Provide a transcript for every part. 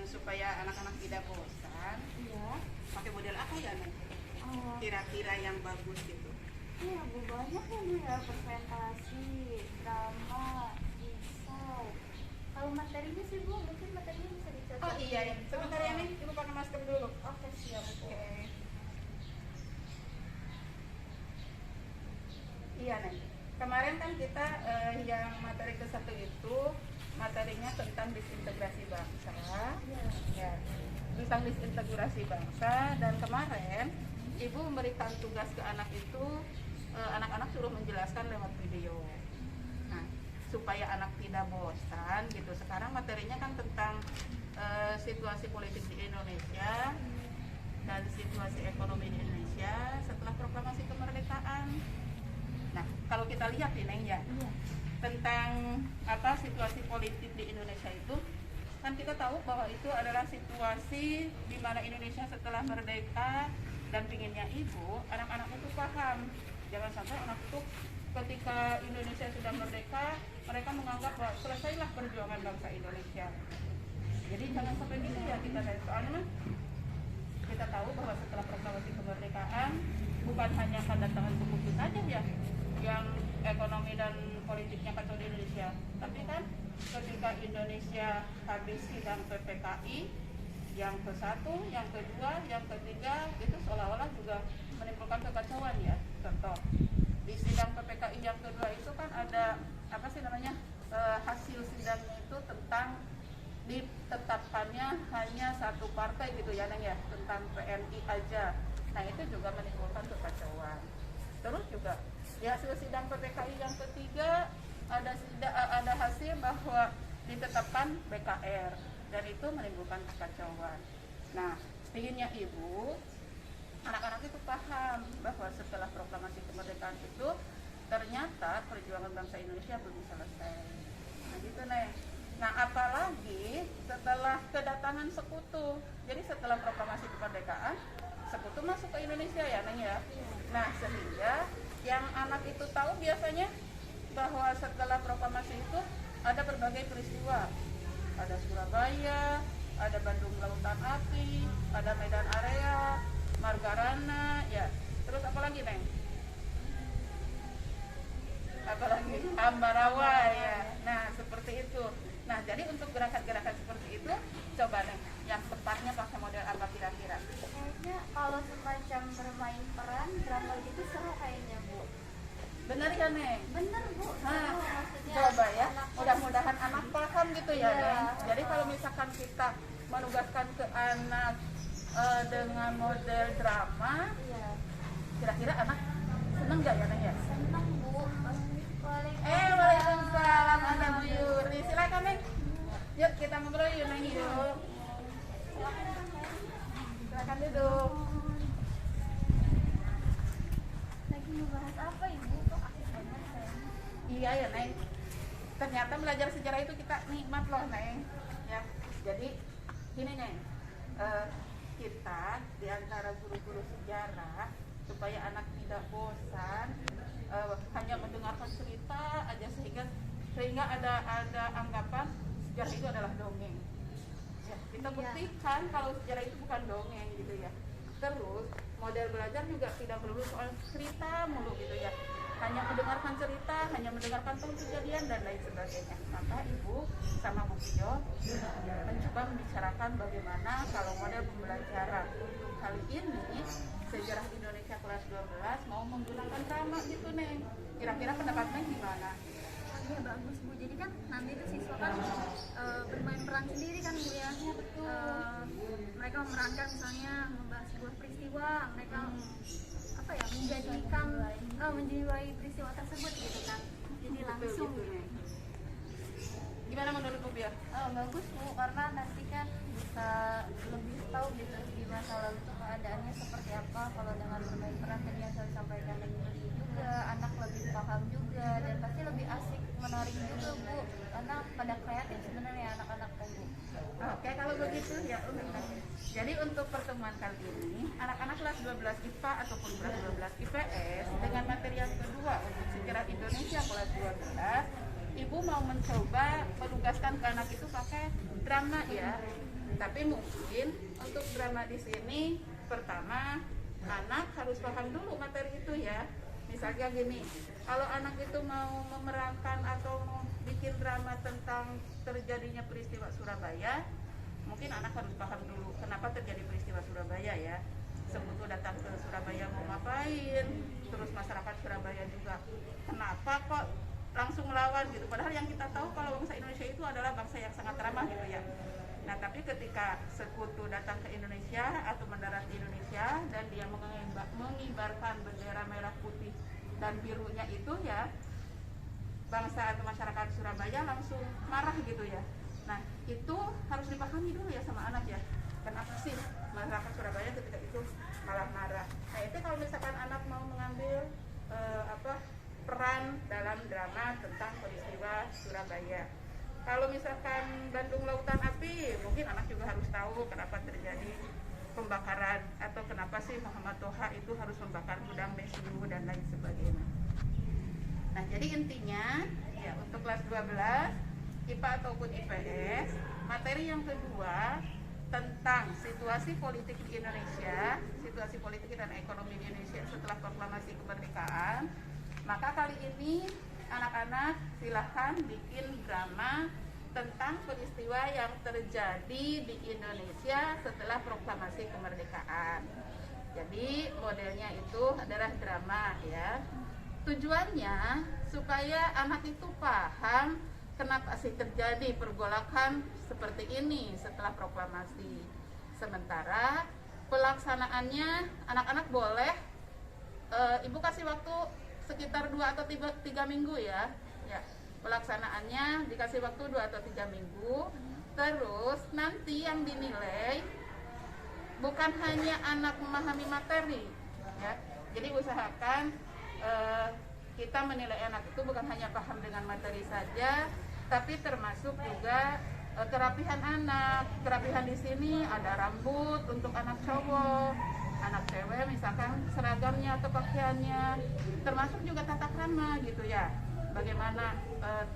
supaya anak-anak tidak bosan, Iya. pakai model apa ya nih? Oh, Kira-kira yang bagus gitu. iya Bu, banyak ya Bu ya, presentasi, drama, kisah. Kalau materinya sih Bu, mungkin materinya bisa dicatat. Oh iya, ya. Sebentar ya nih, ibu pakai masker dulu. Oke, siap Bu. Oke. Iya nih. Kemarin kan kita yang materi ke-1 itu materinya tentang disintegrasi bangsa. Iya. Ya, tentang disintegrasi bangsa, dan kemarin ibu memberikan tugas ke anak itu, anak-anak suruh menjelaskan lewat video. Nah, supaya anak tidak bosan gitu. Sekarang materinya kan tentang situasi politik di Indonesia dan situasi ekonomi di Indonesia setelah proklamasi kemerdekaan. Nah, kalau kita lihat ini Neng ya, Iya. tentang apa situasi politik di Indonesia itu, kan kita tahu bahwa itu adalah situasi di mana Indonesia setelah merdeka, dan pinginnya ibu anak-anak itu paham, jangan sampai anak itu ketika Indonesia sudah merdeka mereka menganggap bahwa selesailah perjuangan bangsa Indonesia. Jadi jangan sampai gitu ya kita lihat, soalnya kita tahu bahwa setelah proklamasi kemerdekaan bukan hanya kedatangan suku kita aja ya yang ekonomi dan politiknya kacau di Indonesia, tapi kan ketika Indonesia habis sidang PPKI yang ke-1, yang kedua, yang ketiga, itu seolah-olah juga menimbulkan kekacauan ya. Contoh, di sidang PPKI yang kedua itu kan ada apa sih namanya, hasil sidangnya itu tentang ditetapkannya hanya satu partai gitu ya Neng ya, tentang PNI aja. Nah itu juga menimbulkan kekacauan. Terus juga di hasil sidang PPKI yang ketiga ada hasil bahwa ditetapkan BKR, dan itu menimbulkan kekacauan. Nah, inginnya ibu anak-anak itu paham bahwa setelah proklamasi kemerdekaan itu ternyata perjuangan bangsa Indonesia belum selesai. Nah gitu Neng. Nah apalagi setelah kedatangan sekutu, jadi setelah proklamasi kemerdekaan sekutu masuk ke Indonesia ya Neng ya. Nah sehingga yang anak itu tahu biasanya bahwa setelah proklamasi itu ada berbagai peristiwa, ada Surabaya, ada Bandung Lautan Api, ada Medan Area, Margarana, ya. Terus apa lagi Neng? Apalagi Ambarawa ya. Nah seperti itu. Nah jadi untuk gerakan-gerakan seperti itu, coba Neng, yang tepatnya pakai model apa kira-kira? Kayaknya kalau semacam bermain peran drama gitu seru kayaknya Bu. Bener ya Neng? Bener Bu, Nah, seru maksudnya. coba ya, anak- mudah-mudahan anak paham gitu ya Iya. Neng. Jadi kalau misalkan kita menugaskan ke anak dengan model drama, Iya. kira-kira anak seneng nggak ya Neng ya? Senang Bu. Waalaikumsalam Anda Bu Yuri. Silakan Neng. Yuk kita ngobrol yuk Neng yuk. Silakan duduk. Lagi ngebahas apa Ibu? Kok asik banget kayaknya. Iya ya Neng. Ternyata belajar sejarah itu kita nikmat loh Neng. Ya. Jadi gini Neng. Kita di antara guru-guru sejarah supaya anak tidak bosan hanya mendengarkan cerita aja, sehingga ada anggapan sejarah itu adalah dongeng. Ya, kita buktikan kalau sejarah itu bukan dongeng gitu ya. Terus model belajar juga tidak melulu soal cerita mulu gitu ya. Hanya mendengarkan cerita, hanya mendengarkan tahun kejadian dan lain sebagainya. Maka Ibu sama Bu Kijo mencoba membicarakan bagaimana kalau model pembelajaran untuk kali ini sejarah Indonesia kelas 12 mau menggunakan drama gitu Neng. Kira-kira pendapat Neng gimana? Iya bagus Bu, jadi kan nanti tuh siswa kan bermain peran sendiri kan Bu ya. Mereka memerankan misalnya membahas sebuah peristiwa, mereka apa ya, menjiwai peristiwa tersebut gitu kan. Jadi langsung Betul, gitu, Neng. Gimana menurut Bu Biar? bagus Bu, karena nanti kan bisa lebih tahu gitu di masa lalu tuh keadaannya seperti apa. Kalau dengan bermain peran tadi yang saya sampaikan tadi juga, anak lebih paham juga, dan pasti lebih asik, menarik juga Bu, karena pada kreatif sebenarnya anak-anak kan Bu. Oke, kalau begitu ya jadi untuk pertemuan kali ini anak-anak kelas 12 IPA ataupun kelas 12 IPS dengan materi yang kedua untuk sejarah Indonesia kelas 12, Ibu mau mencoba menugaskan ke anak itu pakai drama ya. Tapi mungkin untuk drama di sini pertama anak harus paham dulu materi itu ya. Misalnya gini, kalau anak itu mau memerankan atau mau bikin drama tentang terjadinya peristiwa Surabaya, mungkin anak harus paham dulu kenapa terjadi peristiwa Surabaya ya. Sekutu datang ke Surabaya mau ngapain, terus masyarakat Surabaya juga kenapa kok langsung melawan gitu. Padahal yang kita tahu kalau bangsa Indonesia itu adalah bangsa yang sangat ramah gitu ya. Nah tapi ketika sekutu datang ke Indonesia atau mendarat di Indonesia dan dia mengibarkan bendera merah putih dan birunya itu ya, bangsa atau masyarakat Surabaya langsung marah gitu ya. Nah itu harus dipahami dulu ya sama anak ya, kenapa sih masyarakat Surabaya ketika itu malah marah. Nah itu kalau misalkan anak mau mengambil peran dalam drama tentang peristiwa Surabaya. Kalau misalkan Bandung Lautan Api, mungkin anak juga harus tahu kenapa terjadi pembakaran atau kenapa sih Muhammad Toha itu harus membakar gudang Besiu dan lain sebagainya. Nah jadi intinya ya untuk kelas 12 IPA ataupun IPS, materi yang kedua tentang situasi politik di Indonesia, situasi politik dan ekonomi di Indonesia setelah proklamasi kemerdekaan. Maka kali ini anak-anak silahkan bikin drama tentang peristiwa yang terjadi di Indonesia setelah proklamasi kemerdekaan. Jadi modelnya itu adalah drama ya. Tujuannya supaya anak itu paham kenapa sih terjadi pergolakan seperti ini setelah proklamasi. Sementara pelaksanaannya anak-anak boleh ibu kasih waktu sekitar 2 atau 3 minggu ya. Pelaksanaannya dikasih waktu 2 atau 3 minggu. Terus nanti yang dinilai bukan hanya anak memahami materi ya. Jadi usahakan kita menilai anak itu bukan hanya paham dengan materi saja, tapi termasuk juga kerapihan anak. Kerapihan di sini ada rambut untuk anak cowok, anak cewek misalkan seragamnya atau pakaiannya, termasuk juga tata krama gitu ya. Bagaimana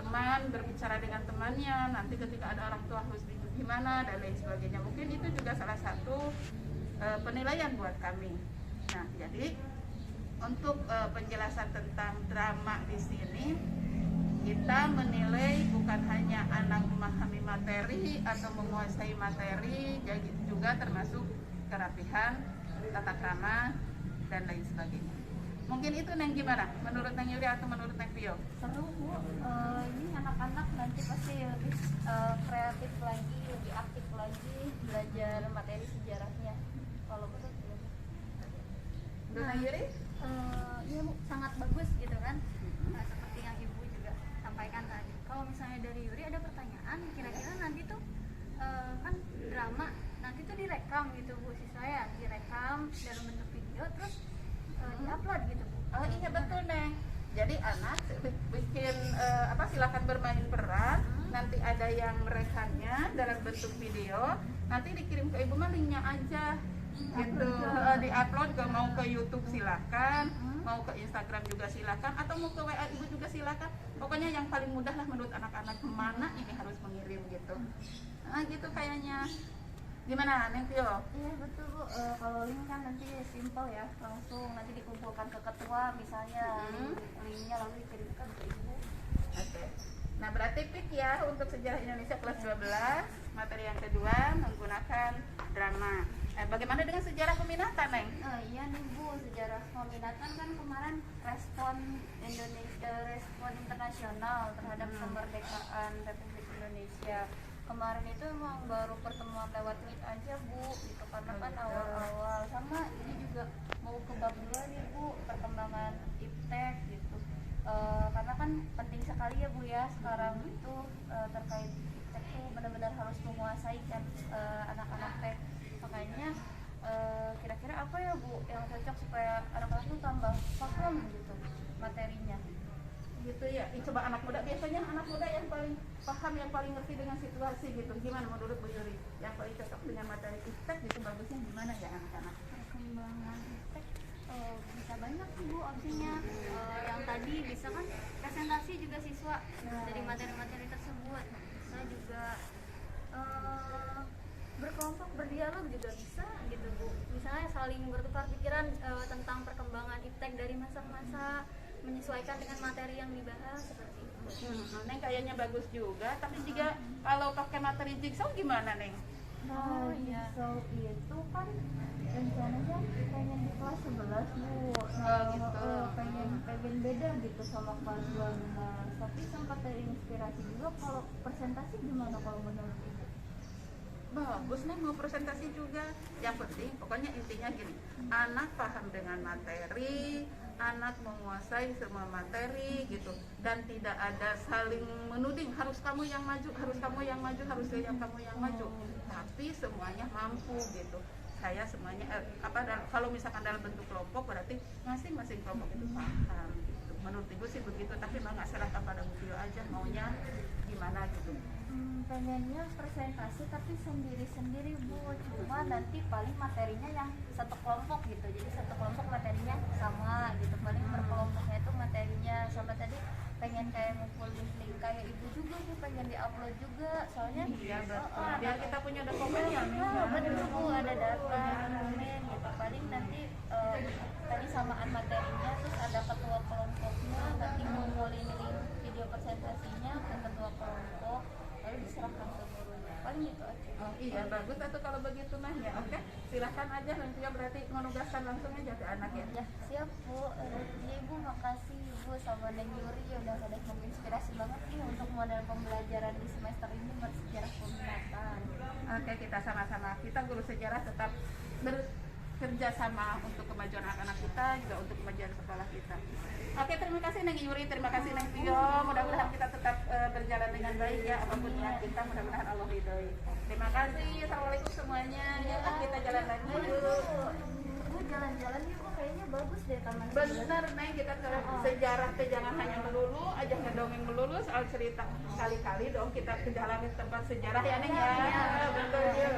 teman berbicara dengan temannya, nanti ketika ada orang tua harus gimana dan lain sebagainya. Mungkin itu juga salah satu penilaian buat kami. Nah, jadi untuk penjelasan tentang drama di sini kita menilai bukan hanya anak memahami materi atau menguasai materi, jadi juga termasuk kerapihan, tata krama dan lain sebagainya. Mungkin itu Neng gimana? Menurut Neng Yuri atau menurut Neng Pio? Seru Bu, ini anak-anak nanti pasti lebih kreatif lagi, lebih aktif lagi belajar materi sejarahnya. Kalau menurut belum. Menurut Neng Yuri? Iya Bu, sangat bagus gitu kan. Nah, seperti yang Ibu juga sampaikan tadi. Kalau misalnya dari Yuri ada pertanyaan, kira-kira nanti tuh kan drama nanti tuh direkam gitu Bu, siswa ya, direkam dalam bentuk video terus diupload gitu Bu. Oh iya betul Neng. Jadi anak bikin silakan bermain peran. Nanti ada yang merekamnya dalam bentuk video. Nanti dikirim ke ibu mah linknya aja. Gitu. Diupload ke mau ke YouTube silakan, mau ke Instagram juga silakan, atau mau ke WA ibu juga silakan. Pokoknya yang paling mudah lah menurut anak-anak kemana ini harus mengirim gitu. Nah gitu kayaknya. Gimana Neng Pio? Iya betul Bu, kalau link kan nanti simple ya, langsung nanti dikumpulkan ke ketua misalnya, linknya lalu dikirimkan ke ibu. Oke. Nah berarti PIK ya untuk sejarah Indonesia kelas 12, materi yang kedua menggunakan drama. Bagaimana dengan sejarah peminatan Neng? Iya nih Bu, sejarah peminatan kan kemarin respon Indonesia, respon internasional terhadap kemerdekaan Republik Indonesia. Kemarin itu emang baru pertemuan lewat tweet aja Bu, gitu karena kan awal-awal. Sama ini juga mau ke bab 2 nih Bu, perkembangan iptek gitu. Karena kan penting sekali ya Bu ya sekarang itu terkait iptek tuh benar-benar harus menguasai kan anak-anak tek. Makanya kira-kira apa ya Bu yang cocok supaya anak-anak tuh tambah paham gitu materinya. Gitu ya, coba anak muda, biasanya anak muda yang paling paham, yang paling ngerti dengan situasi gitu. Gimana menurut Bu Yuri? Yang paling cocok dengan materi iptek gitu, bagusnya gimana ya anak-anak? Perkembangan iptek bisa banyak sih Bu opsinya. Yang tadi bisa kan presentasi juga siswa dari materi-materi tersebut. Bisa juga dialog juga bisa gitu Bu. Misalnya saling bertukar pikiran tentang perkembangan iptek dari masa ke masa, menyesuaikan dengan materi yang dibahas seperti itu. Neng kayaknya bagus juga, tapi juga kalau pakai materi jigsaw gimana Neng? Nah, so itu kan rencananya pengen di kelas 11 Bu. Nah, Gitu. pengen beda gitu sama kelas 12. Tapi sempat terinspirasi juga kalau presentasi gimana kalau menurut Ibu? Bagus Neng, mau presentasi juga. Yang penting pokoknya intinya gini, anak paham dengan materi, anak menguasai semua materi gitu, dan tidak ada saling menuding harus kamu yang maju, harus kamu yang maju, harus kamu yang maju, tapi semuanya mampu gitu. Saya semuanya kalau misalkan dalam bentuk kelompok berarti masing-masing kelompok itu paham gitu. Menurut Ibu sih begitu, tapi nggak serahkan pada Bu Tio aja maunya gimana gitu. Pengennya presentasi tapi sendiri-sendiri Bu, cuma nanti paling materinya yang satu kelompok gitu, jadi satu kelompok materinya sama gitu, paling per kelompoknya itu materinya sama. Tadi pengen kayak ngumpulin link kayak Ibu juga Bu, pengen diupload juga soalnya Iya betul, biar kita punya dokumen ya Neng. betul Bu, ada data dokumen gitu, paling nanti tadi samaan materinya, terus ada ketua kelompoknya, nanti ngumpulin link video presentasinya ke ketua kelompok lalu diserahkan ke gurunya, paling gitu aja. Oh iya bagus atau kalau begitu Nah ya oke, silahkan aja nanti ya, berarti menugaskan langsung aja ke anak ya. Ya siap Bu. Ya Ibu, makasih Ibu sama Neng Yuri ya udah menginspirasi banget nih untuk model pembelajaran di semester ini bersejarah peminatan. Oke, kita sama-sama, kita guru sejarah tetap bekerja sama untuk kemajuan anak-anak kita, juga untuk kemajuan sekolah kita. Oke, terima kasih Neng Yuri, terima kasih Neng Tio. Mudah-mudahan kita tetap berjalan dengan baik ya, apapun niat kita, mudah-mudahan Allah ridhoi. Terima kasih, assalamualaikum semuanya. Ya, kita jalan lagi yuk. Bu jalan-jalan yuk Bu, kayaknya bagus deh taman. Benar Neng, kita ke sejarah teh jangan hanya melulu aja ngedongeng melulu soal cerita, kali-kali dong kita ke jalan tempat sejarah ya Neng ya. Betul ya.